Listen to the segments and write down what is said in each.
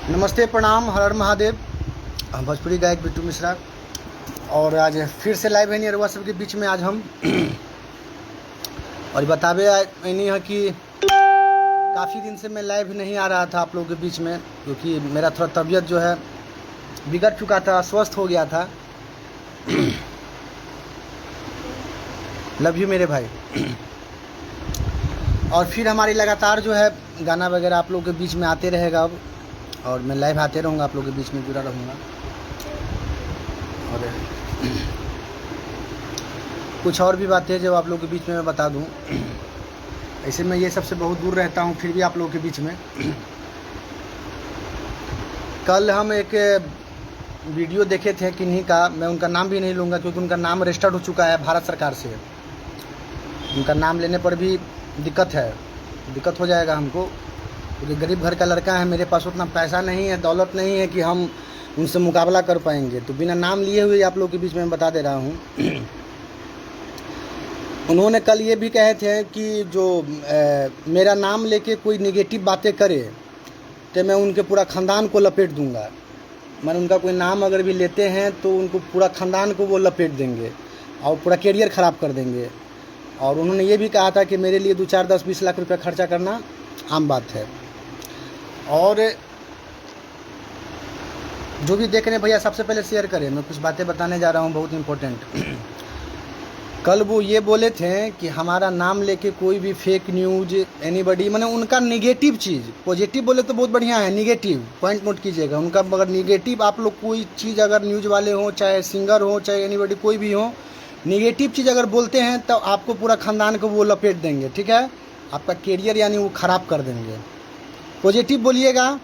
नमस्ते, प्रणाम, हर हर महादेव। हम भोजपुरी गायक बिट्टू मिश्रा और आज फिर से लाइव है नहीं अरवा सबके बीच में आज हम और बतावे नहीं है कि काफ़ी दिन से मैं लाइव नहीं आ रहा था आप लोगों के बीच में, क्योंकि मेरा थोड़ा तबीयत जो है बिगड़ चुका था, अस्वस्थ हो गया था। लव यू मेरे भाई। और फिर हमारी लगातार जो है गाना वगैरह आप लोगों के बीच में आते रहेगा अब, और मैं लाइव आते रहूँगा, आप लोगों के बीच में जुड़ा रहूँगा। और कुछ और भी बातें जो आप लोगों के बीच में मैं बता दूँ। ऐसे मैं ये सबसे बहुत दूर रहता हूँ, फिर भी आप लोगों के बीच में। कल हम एक वीडियो देखे थे किन्हीं का, मैं उनका नाम भी नहीं लूँगा क्योंकि उनका नाम रजिस्टर्ड हो चुका है भारत सरकार से। उनका नाम लेने पर भी दिक्कत हो जाएगा हमको, क्योंकि गरीब घर का लड़का है, मेरे पास उतना पैसा नहीं है, दौलत नहीं है कि हम उनसे मुकाबला कर पाएंगे। तो बिना नाम लिए हुए आप लोगों के बीच में बता दे रहा हूँ। उन्होंने कल ये भी कहे थे कि जो मेरा नाम लेके कोई नेगेटिव बातें करे तो मैं उनके पूरा ख़ानदान को लपेट दूंगा। मैंने उनका कोई नाम अगर भी लेते हैं तो उनको पूरा ख़ानदान को वो लपेट देंगे और पूरा करियर ख़राब कर देंगे। और उन्होंने ये भी कहा था कि मेरे लिए 2, 4, 10, 20 लाख रुपया खर्चा करना आम बात है। और जो भी देख रहे हैं भैया, सबसे पहले शेयर करें। मैं कुछ बातें बताने जा रहा हूँ बहुत इम्पोर्टेंट। कल वो ये बोले थे कि हमारा नाम लेके कोई भी फेक न्यूज एनीबडी, मैंने उनका निगेटिव चीज़, पॉजिटिव बोले तो बहुत बढ़िया है, निगेटिव पॉइंट नोट कीजिएगा उनका। मगर निगेटिव आप लोग कोई चीज़ अगर न्यूज़ वाले हों, चाहे सिंगर हो, चाहे एनीबडी कोई भी हो, निगेटिव चीज़ अगर बोलते हैं तो आपको पूरा ख़ानदान को वो लपेट देंगे, ठीक है। आपका कैरियर यानी वो ख़राब कर देंगे। पॉजिटिव बोलिएगा,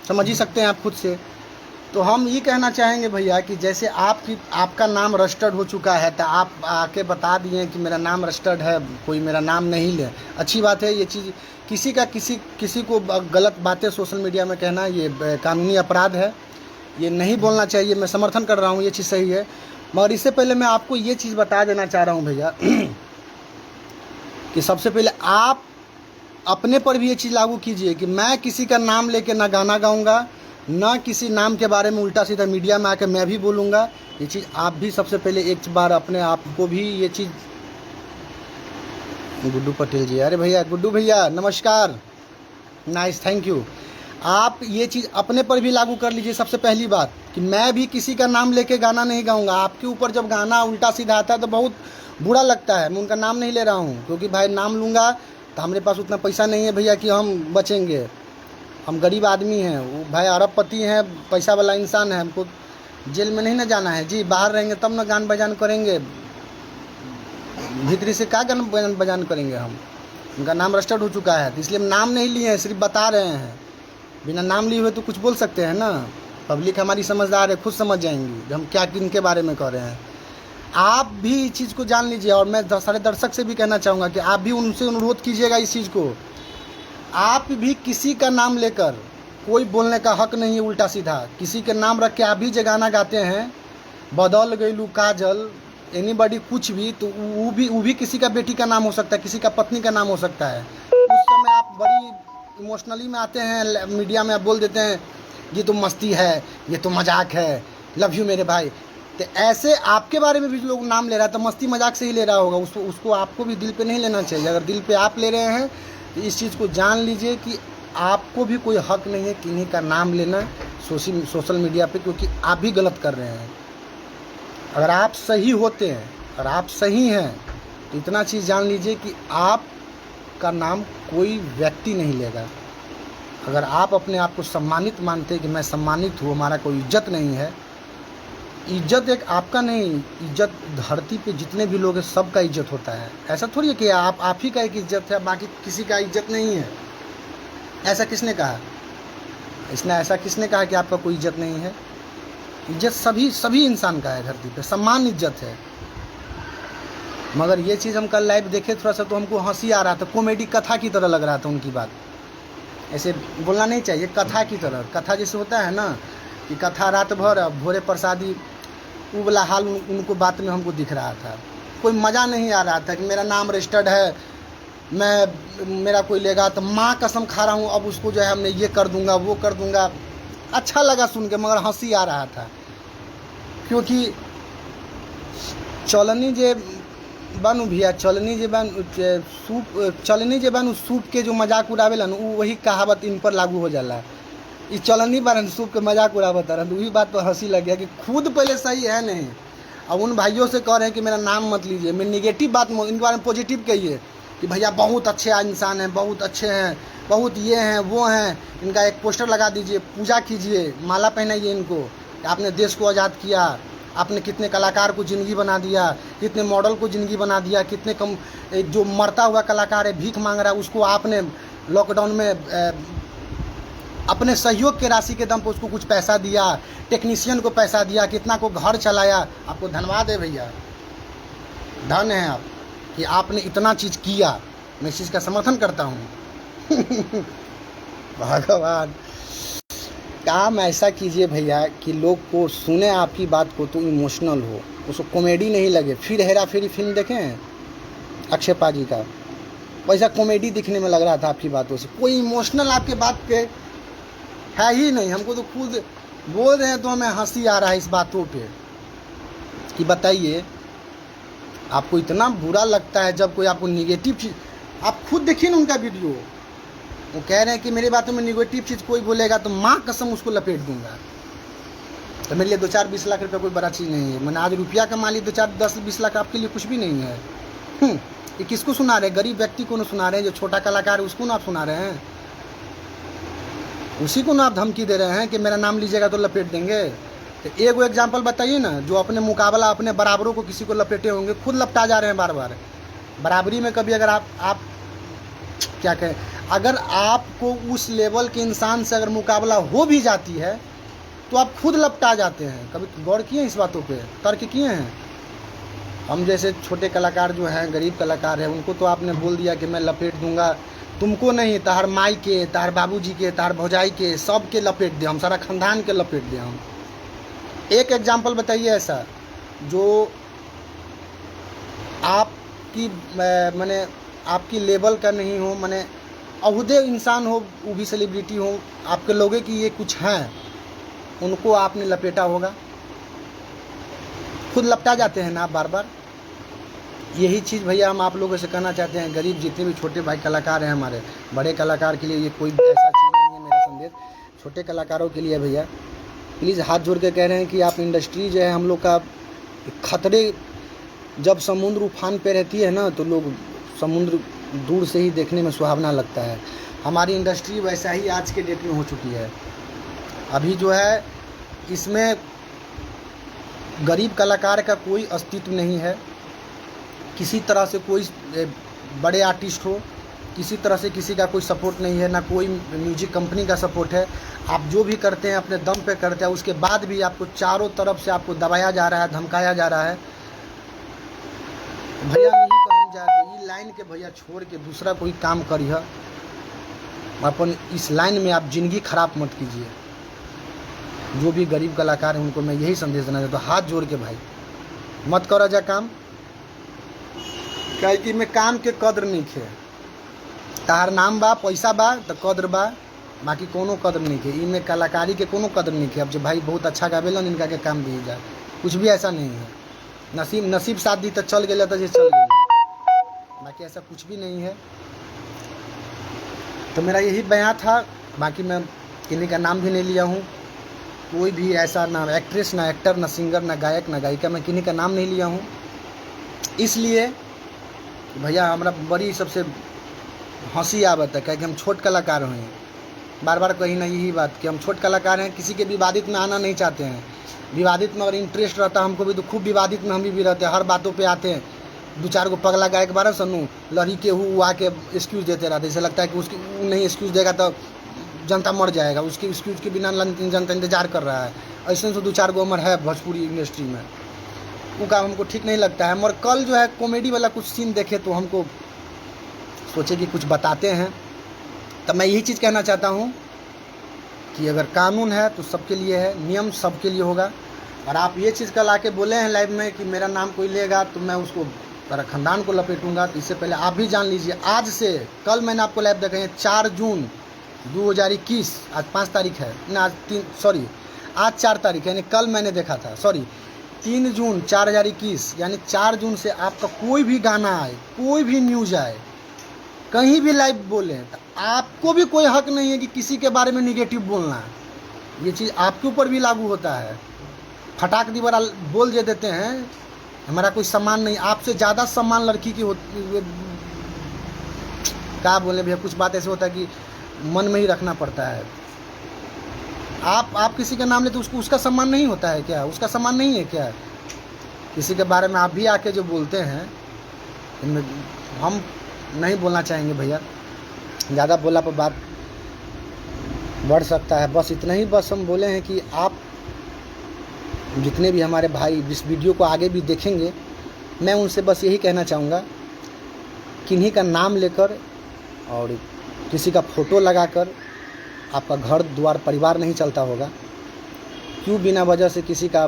समझ ही सकते हैं आप खुद से। तो हम ये कहना चाहेंगे भैया कि जैसे आपका नाम रजिस्टर्ड हो चुका है तो आप आके बता दिए कि मेरा नाम रजिस्टर्ड है, कोई मेरा नाम नहीं ले, अच्छी बात है। ये चीज़ किसी को गलत बातें सोशल मीडिया में कहना ये कानूनी अपराध है, ये नहीं बोलना चाहिए। मैं समर्थन कर रहा हूँ, ये चीज़ सही है। मगर इससे पहले मैं आपको ये चीज़ बता देना चाह रहा हूँ भैया कि सबसे पहले आप अपने पर भी ये चीज़ लागू कीजिए कि मैं किसी का नाम लेके ना गाना गाऊंगा, ना किसी नाम के बारे में उल्टा सीधा मीडिया में आके मैं भी बोलूँगा। ये चीज़ आप भी सबसे पहले एक बार अपने आप को भी ये चीज़। गुड्डू पटेल जी, अरे भैया गुड्डू भैया नमस्कार, नाइस, थैंक यू। आप ये चीज़ अपने पर भी लागू कर लीजिए। सबसे पहली बात कि मैं भी किसी का नाम लेके गाना नहीं गाऊंगा। आपके ऊपर जब गाना उल्टा सीधा आता है तो बहुत बुरा लगता है। मैं उनका नाम नहीं ले रहा हूँ क्योंकि भाई नाम लूँगा तो हमारे पास उतना पैसा नहीं है भैया कि हम बचेंगे। हम गरीब आदमी हैं, वो भाई अरबपति हैं, पैसा वाला इंसान है। हमको जेल में नहीं ना जाना है जी, बाहर रहेंगे तब ना गान बजान करेंगे, भीतरी से क्या गान बजान करेंगे हम। उनका नाम रजिस्टर्ड हो चुका है, तो इसलिए हम नाम नहीं लिए हैं, सिर्फ बता रहे हैं। बिना नाम लिए हुए तो कुछ बोल सकते हैं ना। पब्लिक हमारी समझदार है, खुद समझ जाएंगी हम क्या किनके बारे में कह रहे हैं। आप भी इस चीज़ को जान लीजिए। और मैं सारे दर्शक से भी कहना चाहूँगा कि आप भी उनसे अनुरोध कीजिएगा इस चीज़ को। आप भी किसी का नाम लेकर कोई बोलने का हक नहीं है उल्टा सीधा। किसी के नाम रख के आप भी जो गाना गाते हैं, बदल गईलू काजल, एनीबडी कुछ भी, तो वो भी किसी का बेटी का नाम हो सकता है, किसी का पत्नी का नाम हो सकता है। उस समय आप बड़ी इमोशनली में आते हैं, मीडिया में आप बोल देते हैं ये तो मस्ती है, ये तो मजाक है, लव यू मेरे भाई। तो ऐसे आपके बारे में भी लोग नाम ले रहा है तो मस्ती मजाक से ही ले रहा होगा, उसको आपको भी दिल पे नहीं लेना चाहिए। अगर दिल पे आप ले रहे हैं तो इस चीज़ को जान लीजिए कि आपको भी कोई हक नहीं है किन्हीं का नाम लेना सोशल मीडिया पे, क्योंकि आप भी गलत कर रहे हैं। अगर आप सही होते हैं, अगर आप सही हैं तो इतना चीज़ जान लीजिए कि आपका नाम कोई व्यक्ति नहीं लेगा। अगर आप अपने आप को सम्मानित मानते हैं कि मैं सम्मानित हूँ, हमारा कोई इज्जत नहीं है, इज्जत एक आपका नहीं, इज्जत धरती पे जितने भी लोग हैं सबका इज्जत होता है। ऐसा थोड़ी है कि आप ही का एक इज्जत है, बाकी किसी का इज्जत नहीं है। ऐसा किसने कहा? ऐसा किसने कहा कि आपका कोई इज्जत नहीं है? इज्जत सभी इंसान का है धरती पे, सम्मान इज्जत है। मगर ये चीज़ हम कल लाइव देखे थोड़ा सा तो हमको हंसी आ रहा था, कॉमेडी कथा की तरह लग रहा था उनकी बात। ऐसे बोलना नहीं चाहिए, कथा की तरह। कथा जैसे होता है ना कि कथा रात भर भोरे प्रसादी, वो वाला हाल उनको बात में हमको दिख रहा था। कोई मज़ा नहीं आ रहा था कि मेरा नाम रजिस्टर्ड है, मैं मेरा कोई लेगा तो माँ कसम खा रहा हूँ अब उसको जो है हमने ये कर दूंगा वो कर दूंगा। अच्छा लगा सुन के, मगर हंसी आ रहा था, क्योंकि चलनी जे बानू भैया, चलनी जे बानू सूप, चलनी जे बानू सूप के जो मजाक उड़ावेला न, वही कहावत इन पर लागू हो जाला। ये चलनी बारन सूप के मजाक उड़ावत रहन, वही बात पर हंसी लग गया कि खुद पहले सही है नहीं। अब उन भाइयों से कह रहे हैं कि मेरा नाम मत लीजिए, मैं निगेटिव बात इनके बारे में पॉजिटिव कहिए कि भैया बहुत अच्छे इंसान हैं, बहुत अच्छे हैं, बहुत ये हैं वो हैं। इनका एक पोस्टर लगा दीजिए, पूजा कीजिए, माला पहनाइए इनको। आपने देश को आज़ाद किया, आपने कितने कलाकार को ज़िंदगी बना दिया, कितने मॉडल को ज़िंदगी बना दिया, कितने कम जो मरता हुआ कलाकार है, भीख मांग रहा है, उसको आपने लॉकडाउन में अपने सहयोग के राशि के दम पर उसको कुछ पैसा दिया, टेक्नीशियन को पैसा दिया, कितना को घर चलाया। आपको धन्यवाद है भैया, धन है आप कि आपने इतना चीज़ किया। मैं इस चीज़ का समर्थन करता हूँ। भगवान, काम ऐसा कीजिए भैया कि लोग को सुने आपकी बात को तो इमोशनल हो, उसको कॉमेडी नहीं लगे। फिर हेरा फेरी फिल्म देखें अक्षय पाजी का, वैसा कॉमेडी दिखने में लग रहा था आपकी बातों से। कोई इमोशनल आपके बात पे है ही नहीं। हमको तो खुद बोल रहे हैं तो हमें हंसी आ रहा है इस बातों पे कि बताइए आपको इतना बुरा लगता है जब कोई आपको निगेटिव चीज़, आप खुद देखिए ना उनका वीडियो, वो कह रहे हैं कि मेरी बातों में निगेटिव चीज़ कोई बोलेगा तो माँ कसम उसको लपेट दूंगा। तो मेरे लिए 2-4-20 लाख रुपये कोई बड़ा चीज़ नहीं है। मैंने आज रुपया कमा ली, 2-4-10-20 लाख आपके लिए कुछ भी नहीं है। ये किसको सुना रहे हैं? गरीब व्यक्ति को ना सुना रहे हैं, जो छोटा कलाकार है उसको ना आप सुना रहे हैं, उसी को ना आप धमकी दे रहे हैं कि मेरा नाम लीजिएगा तो लपेट देंगे। तो एक वो एग्जाम्पल बताइए ना, जो अपने मुकाबला अपने बराबरों को किसी को लपेटे होंगे, खुद लपटा जा रहे हैं बार बार। बराबरी में कभी अगर आप क्या कहें, अगर आपको उस लेवल के इंसान से अगर मुकाबला हो भी जाती है तो आप खुद लपटा जाते हैं। कभी गौर किए इस बातों पे, तर्क किए हैं? हम जैसे छोटे कलाकार जो हैं, गरीब कलाकार हैं, उनको तो आपने बोल दिया कि मैं लपेट दूंगा, तुमको नहीं, तार माई के, तार बाबूजी के, तार भौजाई के, सब के लपेट दे हम, सारा खानदान के लपेट दे हम। एक एग्जाम्पल बताइए ऐसा जो आपकी माने आपकी लेवल का नहीं हो, माने अहुदे इंसान हो, वो भी सेलिब्रिटी हो, आपके लोगों की ये कुछ हैं, उनको आपने लपेटा होगा। खुद लपटा जाते हैं ना आप बार बार। यही चीज़ भैया हम आप लोगों से कहना चाहते हैं, गरीब जितने भी छोटे भाई कलाकार हैं हमारे, बड़े कलाकार के लिए ये कोई ऐसा चीज़ नहीं है। मेरा संदेश छोटे कलाकारों के लिए भैया, प्लीज़ हाथ जोड़ के कह रहे हैं कि आप इंडस्ट्री जो है हम लोग का खतरे, जब समुद्र उफान पे रहती है ना तो लोग समुद्र दूर से ही देखने में सुहावना लगता है। हमारी इंडस्ट्री वैसा ही आज के डेट में हो चुकी है। अभी जो है इसमें गरीब कलाकार का कोई अस्तित्व नहीं है। किसी तरह से कोई बड़े आर्टिस्ट हो, किसी तरह से किसी का कोई सपोर्ट नहीं है, ना कोई म्यूजिक कंपनी का सपोर्ट है। आप जो भी करते हैं अपने दम पे करते हैं, उसके बाद भी आपको चारों तरफ से आपको दबाया जा रहा है, धमकाया जा रहा है। भैया नहीं कहम जाके ई लाइन के भैया छोड़ के दूसरा कोई काम करिए, अपन इस लाइन में आप जिंदगी खराब मत कीजिए। जो भी गरीब कलाकार हैं उनको मैं यही संदेश देना चाहता हूँ, हाथ जोड़ के भाई मत करो जा काम, क्या कि मैं काम के कदर नहीं खे। तार नाम बा, पैसा बा तो कदर बा, बाकी कोनो कदर नहीं खे। इनमें कलाकारी के कोनो कदर नहीं खे। अब जो भाई बहुत अच्छा गावेलन इनका के काम दिए जाए, कुछ भी ऐसा नहीं है। नसीब साथ दी तो चल गया तो ये चल गया, बाकी ऐसा कुछ भी नहीं है। तो मेरा यही बयान था, बाकी मैं किन्हीं का नाम भी नहीं लिया हूँ। कोई भी ऐसा ना एक्ट्रेस, ना एक्टर, ना सिंगर, ना गायक, ना गायिका, मैं किन्हीं का नाम नहीं लिया हूँ। इसलिए भैया हमारा बड़ी सबसे हंसी आवत है, क्या कि हम छोट कलाकार हैं। बार बार कही ना यही बात कि हम छोट कलाकार हैं, किसी के विवादित में आना नहीं चाहते हैं। विवादित में अगर इंटरेस्ट रहता हमको भी तो खूब विवादित में हम भी रहते हैं, हर बातों पे आते हैं। 2-4 को पगला गायक बारह सन्नू लड़ी के हु आके एक्सक्यूज़ देते रहते, ऐसे लगता है कि उसकी वो नहीं एक्सक्यूज़ देगा तो जनता मर जाएगा, उसके एक्सक्यूज़ के बिना जनता इंतजार कर रहा है। ऐसे तो 2-4 गो अमर है भोजपुरी इंडस्ट्री में, वो काम हमको ठीक नहीं लगता है। मगर कल जो है कॉमेडी वाला कुछ सीन देखे तो हमको सोचे कि कुछ बताते हैं। तब मैं यही चीज़ कहना चाहता हूँ कि अगर कानून है तो सबके लिए है, नियम सबके लिए होगा। और आप ये चीज़ कल आके बोले हैं लाइव में कि मेरा नाम कोई लेगा तो मैं उसको सारा खानदान को लपेटूंगा। तो इससे पहले आप भी जान लीजिए, आज से कल मैंने आपको लाइव देखा है 4 जून 2021, आज 5 तारीख है ना, आज 4 तारीख है, यानी कल मैंने देखा था, 3 जून 2021, यानी 4 जून से आपका कोई भी गाना आए, कोई भी न्यूज़ आए, कहीं भी लाइव बोले, तो आपको भी कोई हक नहीं है कि किसी के बारे में निगेटिव बोलना। ये चीज़ आपके ऊपर भी लागू होता है। फटाक दीवारा बोल दे देते हैं, हमारा कोई सम्मान नहीं। आपसे ज़्यादा सम्मान लड़की की होती, क्या बोले भैया, कुछ बात ऐसे होता है कि मन में ही रखना पड़ता है। आप किसी का नाम लेते तो उसका सम्मान नहीं होता है क्या? उसका सम्मान नहीं है क्या? किसी के बारे में आप भी आके जो बोलते हैं, इनमें हम नहीं बोलना चाहेंगे भैया, ज़्यादा बोला पर बात बढ़ सकता है। बस इतना ही बस हम बोले हैं कि आप जितने भी हमारे भाई इस वीडियो को आगे भी देखेंगे, मैं उनसे बस यही कहना चाहूँगा, किन्हीं का नाम लेकर और किसी का फ़ोटो लगाकर आपका घर द्वार परिवार नहीं चलता होगा। क्यों बिना वजह से किसी का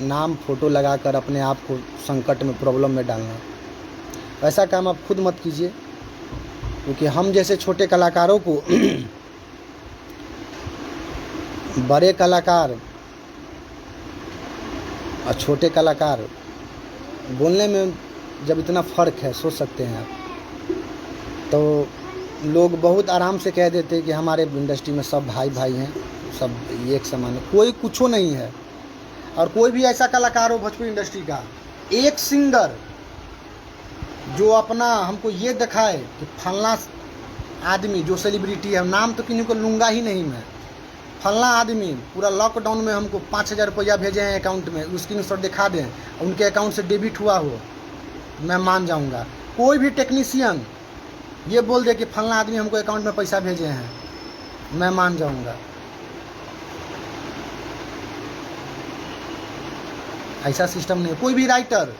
नाम फ़ोटो लगाकर अपने आप को संकट में, प्रॉब्लम में डालना? ऐसा काम आप खुद मत कीजिए, क्योंकि हम जैसे छोटे कलाकारों को बड़े कलाकार और छोटे कलाकार बोलने में जब इतना फ़र्क है, सोच सकते हैं आप, तो लोग बहुत आराम से कह देते हैं कि हमारे इंडस्ट्री में सब भाई भाई हैं, सब एक समान है। कोई कुछ नहीं है। और कोई भी ऐसा कलाकार हो भोजपुरी इंडस्ट्री का, एक सिंगर जो अपना हमको ये दिखाए कि फलना आदमी जो सेलिब्रिटी है, नाम तो किन्हीं को लूँगा ही नहीं मैं, फलना आदमी पूरा लॉकडाउन में हमको 5,000 रुपया भेजे हैं अकाउंट में, उसकी स्क्रीनशॉट दिखा दें, उनके अकाउंट से डेबिट हुआ हो, मैं मान जाऊंगा। कोई भी टेक्नीशियन ये बोल दे कि फलना आदमी हमको अकाउंट में पैसा भेजे हैं, मैं मान जाऊंगा। ऐसा सिस्टम नहीं। कोई भी राइटर,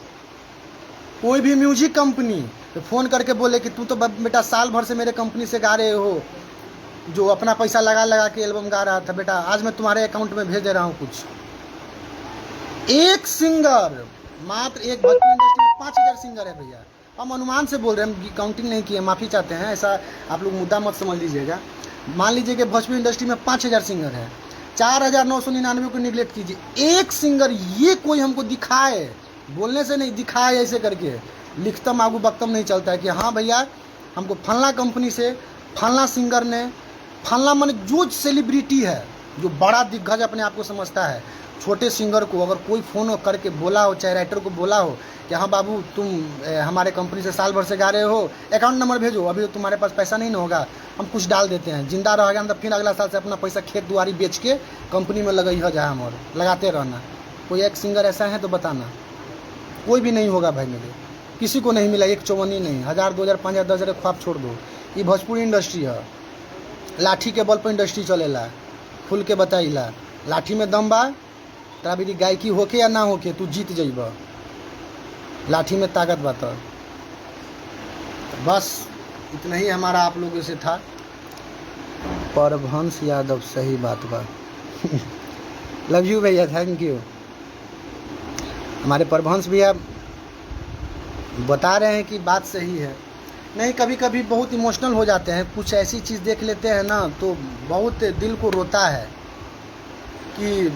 कोई भी म्यूजिक कंपनी तो फ़ोन करके बोले कि तू तो बेटा साल भर से मेरे कंपनी से गा रहे हो, जो अपना पैसा लगा लगा के एल्बम गा रहा था, बेटा आज मैं तुम्हारे अकाउंट में भेज दे रहा हूँ कुछ। एक सिंगर, मात्र एक, भोजपुरी इंडस्ट्री में 5,000 सिंगर है भैया। हम अनुमान से बोल रहे हैं, हम काउंटिंग नहीं किए, माफ़ी चाहते हैं, ऐसा आप लोग मुद्दा मत समझ लीजिएगा। मान लीजिए कि भोजपुरी इंडस्ट्री में 5,000 सिंगर है, 4,999 को निगलेक्ट कीजिए। एक सिंगर ये कोई हमको दिखाए, बोलने से नहीं, दिखाए ऐसे करके, लिखतम आगू बख्तम नहीं चलता है कि हाँ भैया हमको फलना कंपनी से फलना सिंगर ने, फलना माने जो सेलिब्रिटी है, जो बड़ा दिग्गज अपने आप को समझता है, छोटे सिंगर को अगर कोई फ़ोन करके बोला हो, चाहे राइटर को बोला हो कि हाँ बाबू तुम हमारे कंपनी से साल भर से गा रहे हो, अकाउंट नंबर भेजो, अभी तो तुम्हारे पास पैसा नहीं ना होगा, हम कुछ डाल देते हैं, जिंदा रहेगा तो फिर अगला साल से अपना पैसा खेत दुआरी बेच के कंपनी में लगाई हो जाए, हम और लगाते रहना। कोई एक सिंगर ऐसा है तो बताना। कोई भी नहीं होगा भाई, मेरे किसी को नहीं मिला, 1 नहीं, 1,000 2,000 5,000 10,000 ख्वाब छोड़ दो। ये भोजपुरी इंडस्ट्री है, लाठी के बल पर इंडस्ट्री चलेला, खुल के बताइला। लाठी में दम बा, तरा भी गायकी होके या ना होके तू जीत जाइब, लाठी में ताकत बा। तो बस इतना ही हमारा आप लोगों से था। परभंस यादव, सही बात बा। लव यू भैया, थैंक यू। हमारे परभंस भैया बता रहे हैं कि बात सही है। नहीं, कभी कभी बहुत इमोशनल हो जाते हैं, कुछ ऐसी चीज़ देख लेते हैं ना तो बहुत दिल को रोता है कि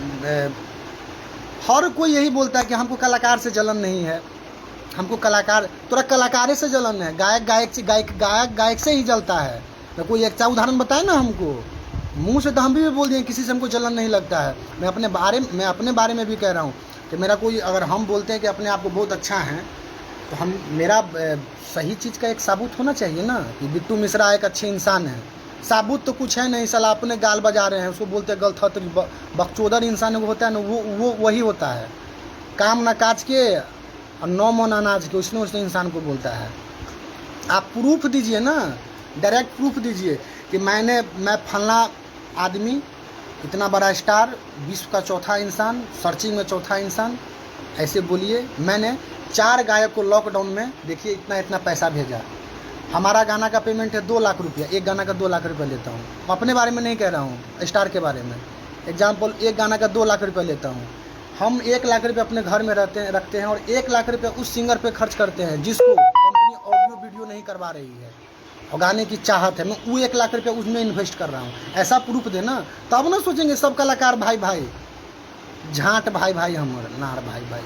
हर कोई यही बोलता है कि हमको कलाकार से जलन नहीं है, हमको कलाकार, तोरा कलाकारे से जलन है, गायक से ही जलता है। तो कोई एक उदाहरण बताए ना हमको, मुंह से तो हम भी बोल दिए किसी से हमको जलन नहीं लगता है। मैं अपने बारे में भी कह रहा हूँ कि मेरा कोई, अगर हम बोलते हैं कि अपने आप को बहुत अच्छा हैं, तो हम, मेरा सही चीज़ का एक सबूत होना चाहिए ना कि बिट्टू मिश्रा एक अच्छे इंसान है। सबूत तो कुछ है नहीं, साला अपने गाल बजा रहे हैं, उसको बोलते हैं गलत, बकचोदर इंसान को होता है ना, वो वही होता है, काम ना काज के और 9 मन अनाज के, उसने इंसान को बोलता है। आप प्रूफ दीजिए ना, डायरेक्ट प्रूफ दीजिए कि मैं फलना आदमी, इतना बड़ा स्टार, विश्व का चौथा इंसान, सर्चिंग में चौथा इंसान, ऐसे बोलिए। मैंने 4 गायक को लॉकडाउन में देखिए इतना पैसा भेजा। हमारा गाना का पेमेंट है 2 लाख रुपया, एक गाना का 2 लाख रुपया लेता हूँ। अपने बारे में नहीं कह रहा हूँ, स्टार के बारे में एग्जाम्पल, एक गाना का 2 लाख रुपया लेता हूँ। हम 1 लाख रुपये अपने घर में रखते हैं और 1 लाख रुपये उस सिंगर पे खर्च करते हैं जिसको कंपनी ऑडियो वीडियो नहीं करवा रही है और गाने की चाहत है। मैं वो 1 लाख रुपये उसमें इन्वेस्ट कर रहा हूँ। ऐसा प्रूफ देना तब ना सोचेंगे सब कलाकार भाई भाई, झांट भाई भाई, हमर नार भाई भाई,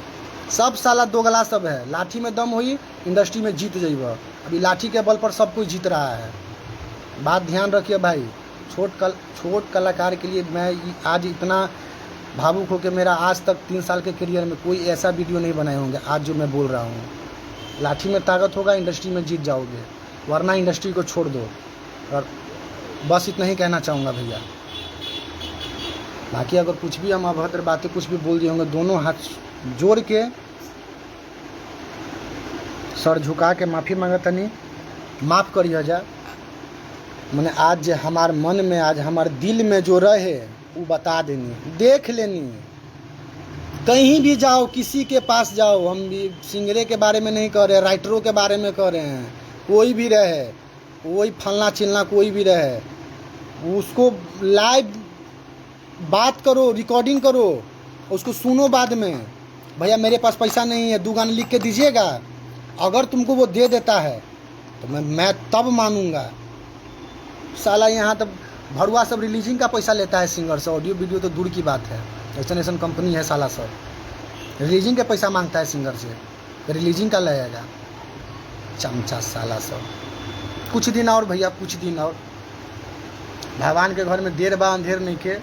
सब साला दोगला सब है। लाठी में दम हुई इंडस्ट्री में जीत जाइब। अभी लाठी के बल पर सब कोई जीत रहा है। बात ध्यान रखिए भाई। छोट कलाकार के लिए मैं आज इतना भावुक हो के मेरा आज तक 3 साल के करियर में कोई ऐसा वीडियो नहीं बनाए होंगे आज जो मैं बोल रहा हूँ। लाठी में ताकत होगा इंडस्ट्री में जीत जाओगे, वरना इंडस्ट्री को छोड़ दो। और बस इतना ही कहना चाहूँगा भैया। बाकी अगर कुछ भी हम अभद्र बातें कुछ भी बोल दिए होंगे, दोनों हाथ जोड़ के सर झुका के माफ़ी मांगतनी, माफ़ करिए जा। मैंने आज हमार मन में आज हमारे दिल में जो रहे वो बता देनी, देख लेनी। कहीं भी जाओ, किसी के पास जाओ, हम भी सिंगरे के बारे में नहीं कह रहे, राइटरों के बारे में कह रहे हैं। कोई भी रहे, कोई फलना चिलना कोई भी रहे, उसको लाइव बात करो, रिकॉर्डिंग करो, उसको सुनो बाद में। भैया मेरे पास पैसा नहीं है, 2 गाने लिख के दीजिएगा। अगर तुमको वो दे देता है तो मैं तब मानूंगा। साला यहाँ तब भड़ुआ सब रिलीजिंग का पैसा लेता है सिंगर से, ऑडियो वीडियो तो दूर की बात है। ऐसा कंपनी है साला सब रिलीजिंग का पैसा मांगता है सिंगर से, रिलीजिंग का लगेगा चमचा साला सब। कुछ दिन और भैया, कुछ दिन और। भगवान के घर में देर बा अंधेर नहीं के।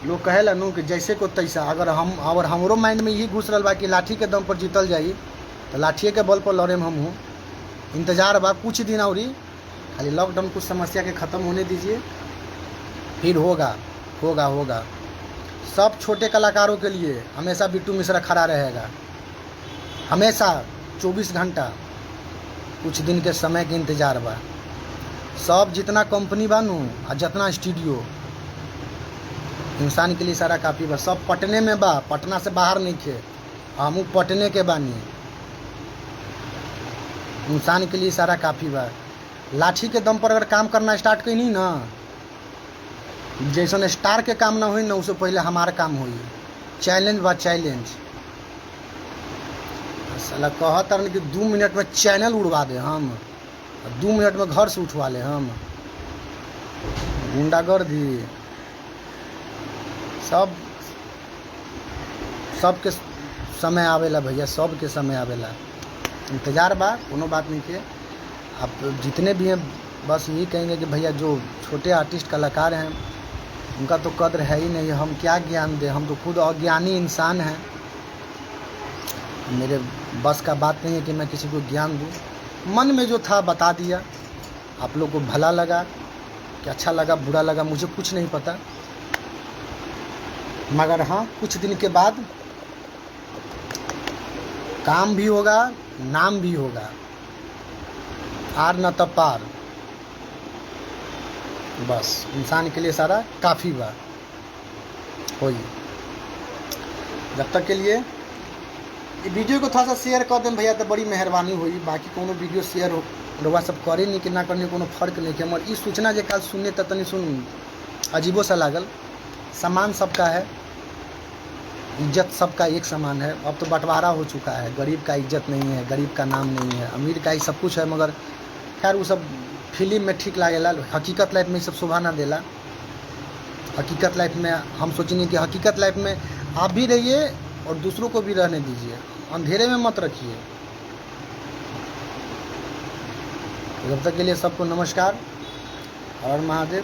लोग कहेला नु कि जैसे को तैसा। अगर हमरो माइंड में यही घुस रहा बा कि लाठी के दम पर जीतल जाई तो लाठिए के बल पर लड़े हम हूँ। इंतजार बा कुछ दिन और ही, खाली लॉकडाउन कुछ समस्या के ख़त्म होने दीजिए, फिर होगा होगा होगा। सब छोटे कलाकारों के लिए हमेशा बिट्टू मिश्रा खड़ा रहेगा, हमेशा 24 घंटा। कुछ दिन के समय के इंतजार बा। सब जितना कंपनी बानू और जितना स्टूडियो, इंसान के लिए सारा काफ़ी बा। सब पटने में बा, पटना से बाहर नहीं थे, हम पटने के बानी। इंसान के लिए सारा काफ़ी बा। लाठी के दम पर अगर काम करना स्टार्ट करी ना, जैसन स्टार के काम ना हुई ना, उससे पहले हमारा काम हुई। चैलेंज बा चैलेंज। साला कहता कि 2 मिनट में चैनल उड़वा दे हम, 2 मिनट में घर से उठवा ले हम। गुंडागर्दी सबके समय आवेला भैया, सबके समय आवेला। इंतजार बा, कोनो बात नहीं के। आप जितने भी हैं बस यही कहेंगे कि भैया जो छोटे आर्टिस्ट कलाकार हैं उनका तो कद्र है ही नहीं। हम क्या ज्ञान दें, हम तो खुद अज्ञानी इंसान हैं। मेरे बस का बात नहीं है कि मैं किसी को ज्ञान दूँ। मन में जो था बता दिया। आप लोग को भला लगा कि अच्छा लगा बुरा लगा मुझे कुछ नहीं पता, मगर हाँ कुछ दिन के बाद काम भी होगा, नाम भी होगा। आर न तब पार, बस इंसान के लिए सारा काफ़ी बा होई। जब तक के लिए ये वीडियो को थोड़ा सा शेयर कर दें भैया तो बड़ी मेहरबानी हुई। बाकी कोनो वीडियो शेयर रउआ सब करे नहीं कि ना करने कोनो फर्क नहीं कि हमारे इस सूचना जे काल सुनने तो तनी सुन अजीबो सा लागल। सामान सबका है, इज्जत सबका एक समान है। अब तो बंटवारा हो चुका है, गरीब का इज्जत नहीं है, गरीब का नाम नहीं है, अमीर का ही सब कुछ है। मगर खैर वो सब फिल्म में ठीक लागेला, हकीकत लाइफ में सब शोभा ना देला। हकीकत लाइफ में हम सोचेंगे कि हकीकत लाइफ में आप भी रहिए और दूसरों को भी रहने दीजिए, अंधेरे में मत रखिए। जब तक के लिए सबको नमस्कार और महादेव।